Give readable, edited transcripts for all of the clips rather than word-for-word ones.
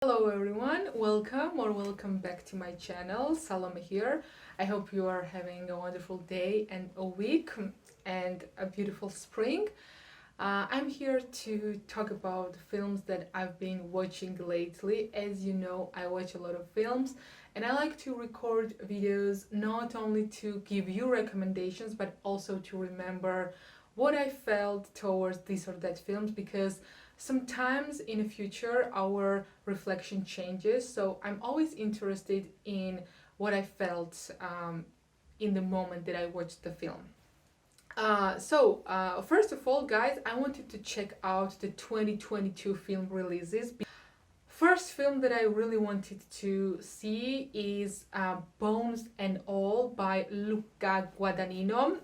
Hello everyone, welcome back to my channel. Salome here. I hope you are having a wonderful day and a week and a beautiful spring. I'm here to talk about films that I've been watching lately. As you know, I watch a lot of films and I like to record videos not only to give you recommendations but also to remember what I felt towards this or that films, because sometimes in the future our reflection changes. So I'm always interested in what I felt in the moment that I watched the film. First of all, guys, I wanted to check out the 2022 film releases. First film that I really wanted to see is Bones and All by Luca Guadagnino.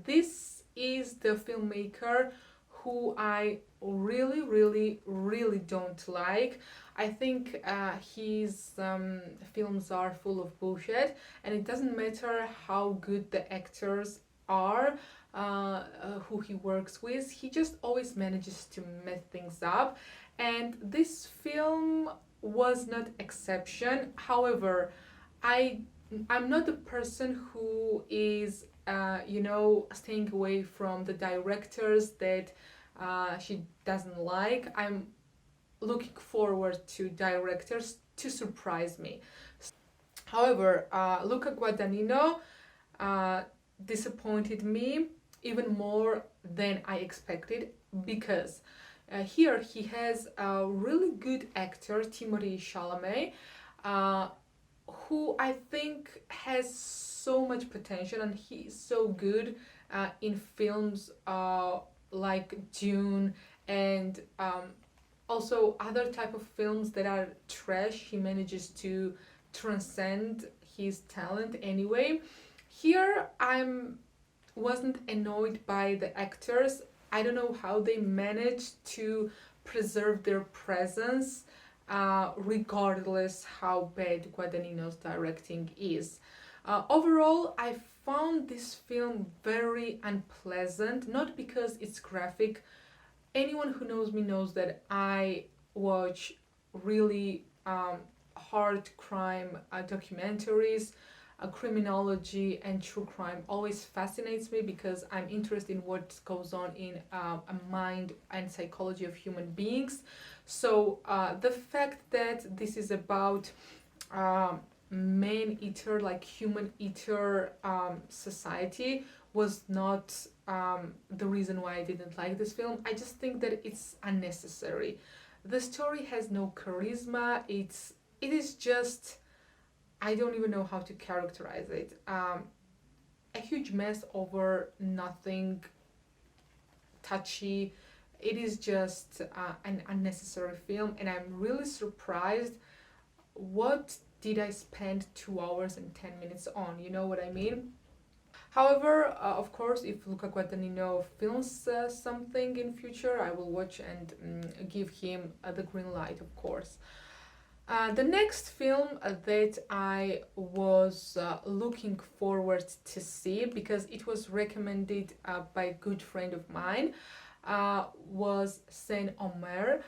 This is the filmmaker who I really don't like. I think his films are full of bullshit, and it doesn't matter how good the actors are, who he works with, he just always manages to mess things up. And this film was not exception. However, I I'm not the person who is staying away from the directors that she doesn't like. I'm looking forward to directors to surprise me. However, Luca Guadagnino uh, disappointed me even more than I expected, because here he has a really good actor, Timothée Chalamet, uh, who I think has so much potential, and he is so good in films like Dune and also other type of films that are trash. He manages to transcend his talent anyway. Here I'm wasn't annoyed by the actors. I don't know how they managed to preserve their presence regardless how bad Guadagnino's directing is. Overall, I found this film very unpleasant, not because it's graphic. Anyone who knows me knows that I watch really hard crime documentaries. Criminology and true crime always fascinates me because I'm interested in what goes on in a mind and psychology of human beings. So the fact that this is about uh, man eater, like human eater society, was not the reason why I didn't like this film. I just think that it's unnecessary. The story has no charisma. It is just, I don't even know how to characterize it. A huge mess over nothing touchy. It is just an unnecessary film, and I'm really surprised. What did I spend 2 hours and 10 minutes on? You know what I mean? However, of course, if Luca Guadagnino films something in future, I will watch and give him the green light, of course. The next film that I was looking forward to see, because it was recommended by a good friend of mine, was Omer.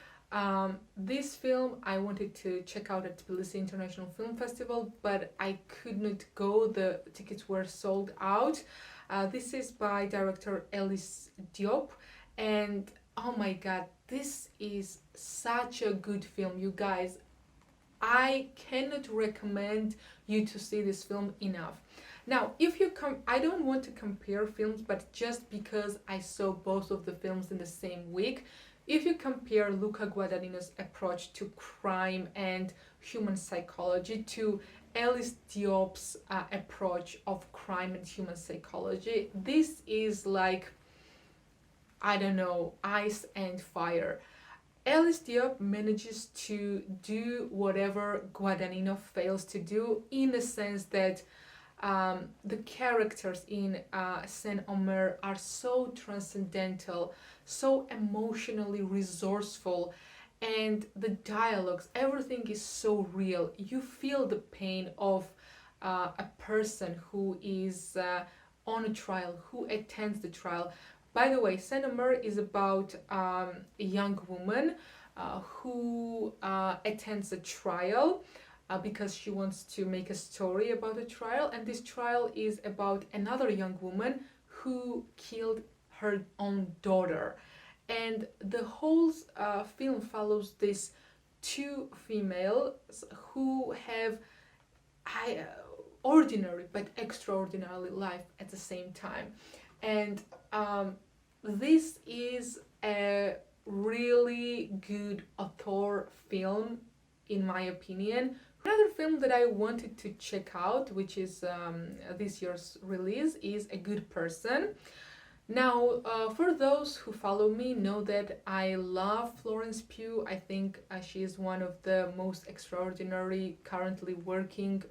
This film I wanted to check out at Tbilisi International Film Festival, but I could not go. The tickets were sold out. This is by director Elis Diop, and oh my god, this is such a good film, you guys. I cannot recommend you to see this film enough. Now, if you I don't want to compare films, but just because I saw both of the films in the same week, if you compare Luca Guadagnino's approach to crime and human psychology to Alice Diop's approach of crime and human psychology, this is like, I don't know, ice and fire. Alice Diop manages to do whatever Guadagnino fails to do, in the sense that the characters in Saint Omer are so transcendental, so emotionally resourceful, and the dialogues, everything is so real. You feel the pain of a person who is on a trial, who attends the trial. By the way, Saint Omer is about a young woman who attends a trial because she wants to make a story about a trial, and this trial is about another young woman who killed her own daughter. And the whole film follows these two females who have high, ordinary but extraordinary life at the same time. And this is a really good author film, in my opinion. Another film that I wanted to check out, which is this year's release, is A Good Person. Now, for those who follow me, know that I love Florence Pugh. I think she is one of the most extraordinary currently working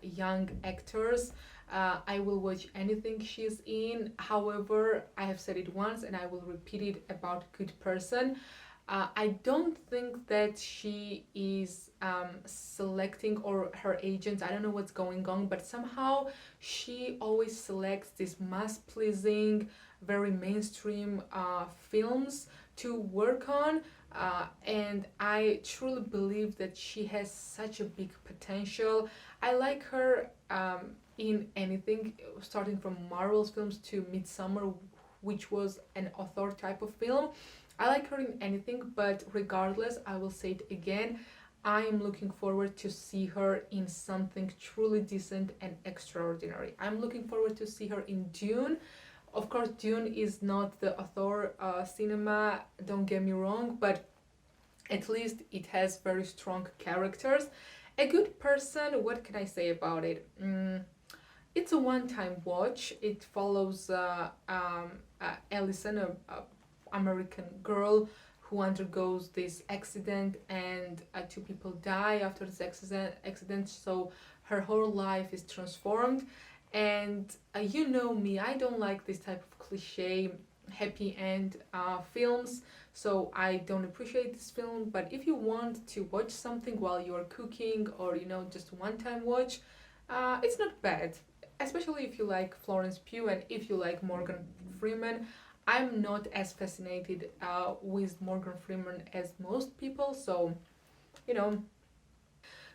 young actors. I will watch anything she's in. However, I have said it once and I will repeat it about Good Person. I don't think that she is selecting, or her agents, I don't know what's going on, but somehow she always selects these mass pleasing, very mainstream films to work on. And I truly believe that she has such a big potential. I like her in anything, starting from Marvel's films to Midsummer, which was an author type of film. I like her in anything, but regardless, I will say it again, I am looking forward to see her in something truly decent and extraordinary. I'm looking forward to see her in Dune. Of course, Dune is not the author cinema, don't get me wrong, but at least it has very strong characters. A Good Person, what can I say about it? It's a one-time watch. It follows Allison, a American girl who undergoes this accident, and two people die after this accident, so her whole life is transformed. And you know me, I don't like this type of cliche happy end films, so I don't appreciate this film. But if you want to watch something while you're cooking, or just one time watch, it's not bad, especially if you like Florence Pugh and if you like Morgan Freeman. I'm not as fascinated with Morgan Freeman as most people, so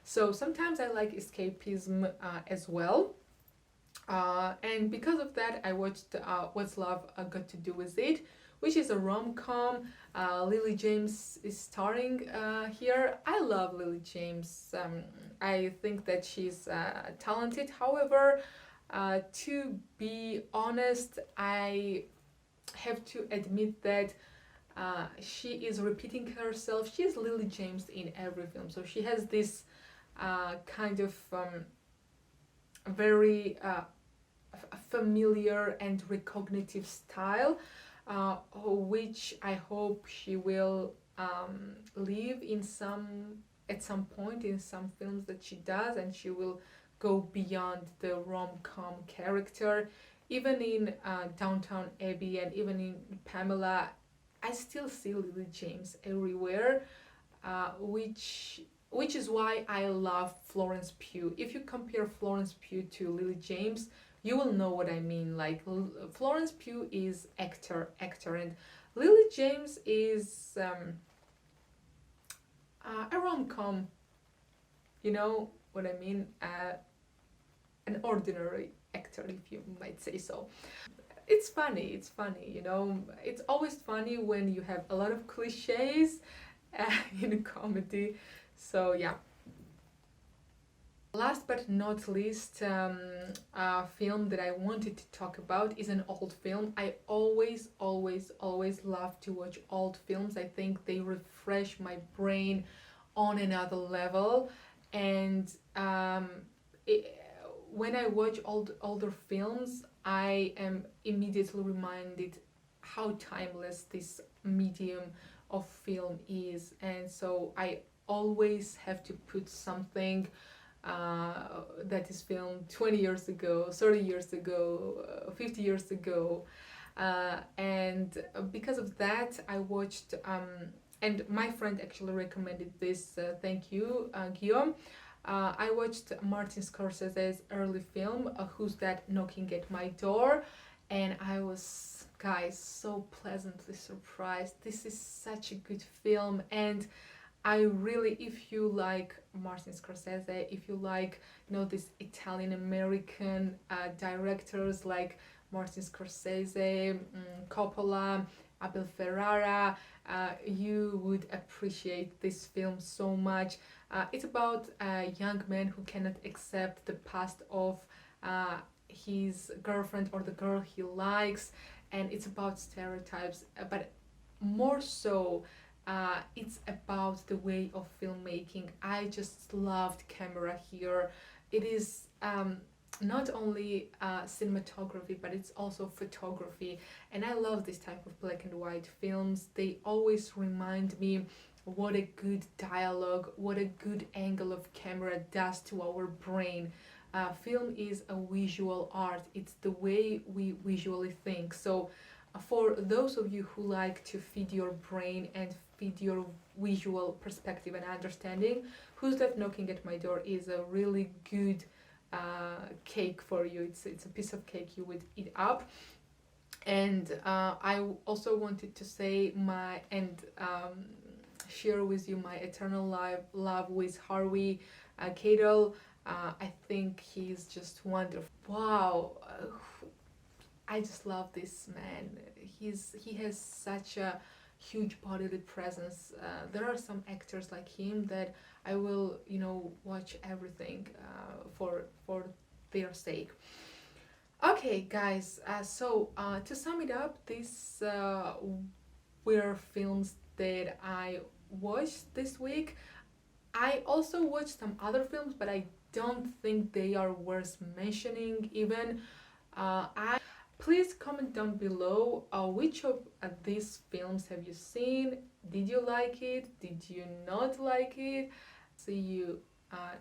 so sometimes I like escapism as well. And because of that, I watched What's Love Got to Do With It, which is a rom-com. Lily James is starring here. I love Lily James. I think that she's talented. However, to be honest, I have to admit that she is repeating herself. She is Lily James in every film, so she has this kind of very familiar and recognitive style, which I hope she will leave at some point in some films that she does, and she will go beyond the rom-com character. Even in Downton Abbey and even in Pamela, I still see Lily James everywhere, which is why I love Florence Pugh. If you compare Florence Pugh to Lily James, you will know what I mean. Like, Florence Pugh is actor, and Lily James is a rom-com. You know what I mean? An ordinary actor, if you might say so. It's funny, it's always funny when you have a lot of cliches in a comedy. So yeah. Last but not least, a film that I wanted to talk about is an old film. I always love to watch old films. I think they refresh my brain on another level. And when I watch older films, I am immediately reminded how timeless this medium of film is. And so I always have to put something that is filmed 20 years ago, 30 years ago, 50 years ago. And because of that, I watched, and my friend actually recommended this, thank you, Guillaume. I watched Martin Scorsese's early film, Who's That Knocking at My Door, and I was guys, so pleasantly surprised. This is such a good film, and I really, if you like Martin Scorsese, if you like, these Italian American directors like Martin Scorsese, Coppola, Abel Ferrara, you would appreciate this film so much. It's about a young man who cannot accept the past of his girlfriend or the girl he likes, and it's about stereotypes, but more so it's about the way of filmmaking. I just loved camera here. It is not only cinematography, but it's also photography, and I love this type of black and white films. They always remind me what a good dialogue, what a good angle of camera does to our brain. Film is a visual art, it's the way we visually think. So for those of you who like to feed your brain and feed your visual perspective and understanding, Who's That Knocking at My Door is a really good cake for you. It's a piece of cake you would eat up. And I also wanted to say share with you my eternal love with Harvey Keitel. I think he's just wonderful. Wow, I just love this man. He has such a huge bodily presence. There are some actors like him that I will watch everything for their sake. Okay, guys. So to sum it up, these were films that I watched this week. I also watched some other films, but I don't think they are worth mentioning even. I Please comment down below which of these films have you seen? Did you like it? Did you not like it? See you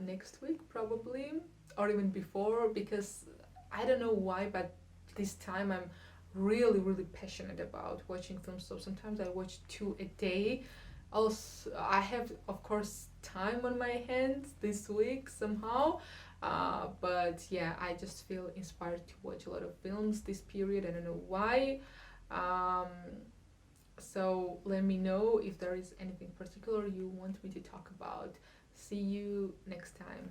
next week probably, or even before, because I don't know why, but this time I'm really passionate about watching films. So sometimes I watch 2 a day. Also, I have, of course, time on my hands this week somehow. But yeah, I just feel inspired to watch a lot of films this period. I don't know why. Um, so let me know if there is anything particular you want me to talk about. See you next time.